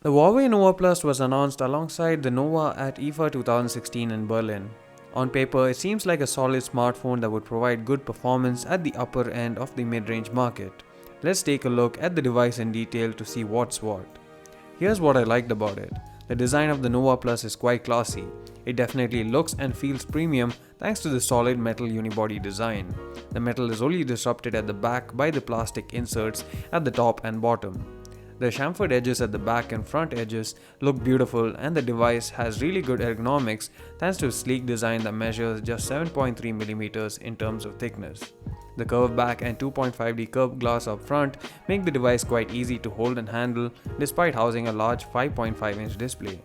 The Huawei Nova Plus was announced alongside the Nova at IFA 2016 in Berlin. On paper, it seems like a solid smartphone that would provide good performance at the upper end of the mid-range market. Let's take a look at the device in detail to see what's what. Here's what I liked about it. The design of the Nova Plus is quite classy. It definitely looks and feels premium thanks to the solid metal unibody design. The metal is only disrupted at the back by the plastic inserts at the top and bottom. The chamfered edges at the back and front edges look beautiful, and the device has really good ergonomics thanks to a sleek design that measures just 7.3mm in terms of thickness. The curved back and 2.5D curved glass up front make the device quite easy to hold and handle despite housing a large 5.5-inch display.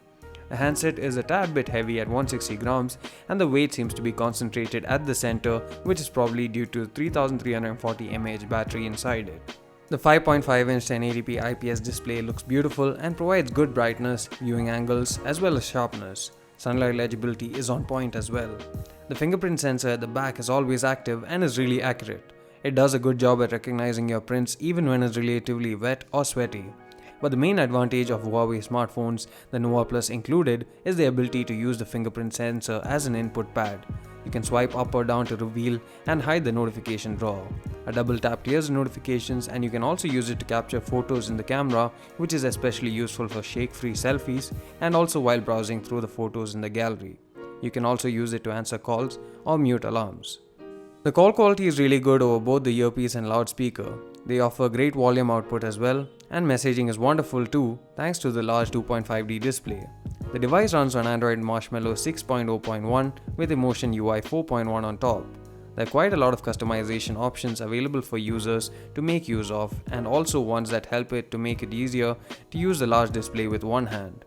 The handset is a tad bit heavy at 160 grams, and the weight seems to be concentrated at the center, which is probably due to the 3340 mAh battery inside it. The 5.5-inch 1080p IPS display looks beautiful and provides good brightness, viewing angles, as well as sharpness. Sunlight legibility is on point as well. The fingerprint sensor at the back is always active and is really accurate. It does a good job at recognizing your prints even when it's relatively wet or sweaty. But the main advantage of Huawei smartphones, the Nova Plus included, is the ability to use the fingerprint sensor as an input pad. You can swipe up or down to reveal and hide the notification drawer. A double tap clears the notifications, and you can also use it to capture photos in the camera, which is especially useful for shake-free selfies and also while browsing through the photos in the gallery. You can also use it to answer calls or mute alarms. The call quality is really good over both the earpiece and loudspeaker. They offer great volume output as well, and messaging is wonderful too thanks to the large 2.5D display. The device runs on Android Marshmallow 6.0.1 with Emotion UI 4.1 on top. There are quite a lot of customization options available for users to make use of, and also ones that help it to make it easier to use the large display with one hand.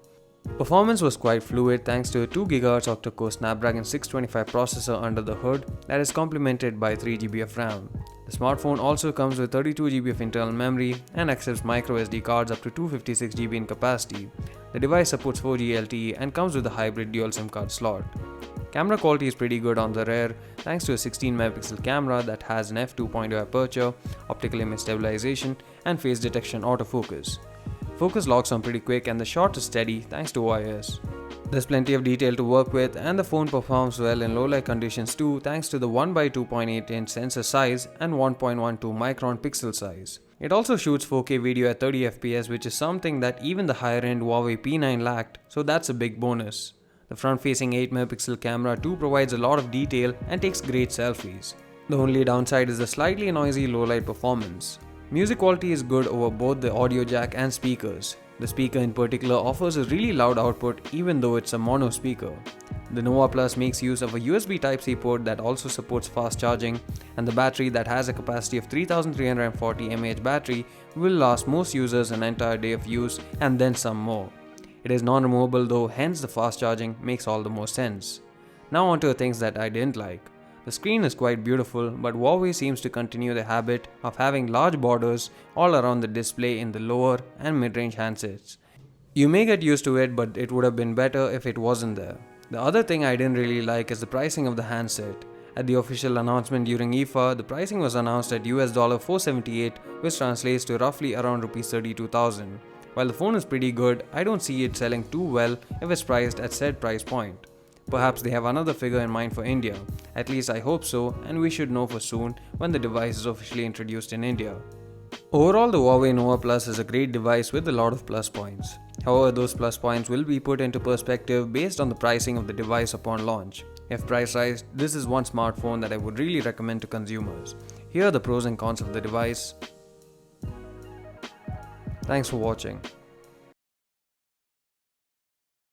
Performance was quite fluid thanks to a 2GHz octa-core Snapdragon 625 processor under the hood that is complemented by 3GB of RAM. The smartphone also comes with 32GB of internal memory and accepts microSD cards up to 256GB in capacity. The device supports 4G LTE and comes with a hybrid dual SIM card slot. Camera quality is pretty good on the rear thanks to a 16MP camera that has an f2.0 aperture, optical image stabilization, and face detection autofocus. Focus locks on pretty quick, and the shot is steady thanks to OIS. There's plenty of detail to work with, and the phone performs well in low light conditions too thanks to the 1x2.8-inch sensor size and 1.12 micron pixel size. It also shoots 4K video at 30fps, which is something that even the higher end Huawei P9 lacked, so that's a big bonus. The front-facing 8MP camera too provides a lot of detail and takes great selfies. The only downside is the slightly noisy low-light performance. Music quality is good over both the audio jack and speakers. The speaker in particular offers a really loud output even though it's a mono speaker. The Nova Plus makes use of a USB Type-C port that also supports fast charging, and the battery that has a capacity of 3340 mAh battery will last most users an entire day of use and then some more. It is non-removable though, hence the fast charging makes all the more sense. Now on to the things that I didn't like. The screen is quite beautiful, but Huawei seems to continue the habit of having large borders all around the display in the lower and mid-range handsets. You may get used to it, but it would have been better if it wasn't there. The other thing I didn't really like is the pricing of the handset. At the official announcement during IFA, the pricing was announced at $478, which translates to roughly around Rs 32,000. While the phone is pretty good, I don't see it selling too well if it's priced at said price point. Perhaps they have another figure in mind for India. At least I hope so, and we should know for soon when the device is officially introduced in India. Overall, the Huawei Nova Plus is a great device with a lot of plus points. However, those plus points will be put into perspective based on the pricing of the device upon launch. If price raised, this is one smartphone that I would really recommend to consumers. Here are the pros and cons of the device. Thanks for watching.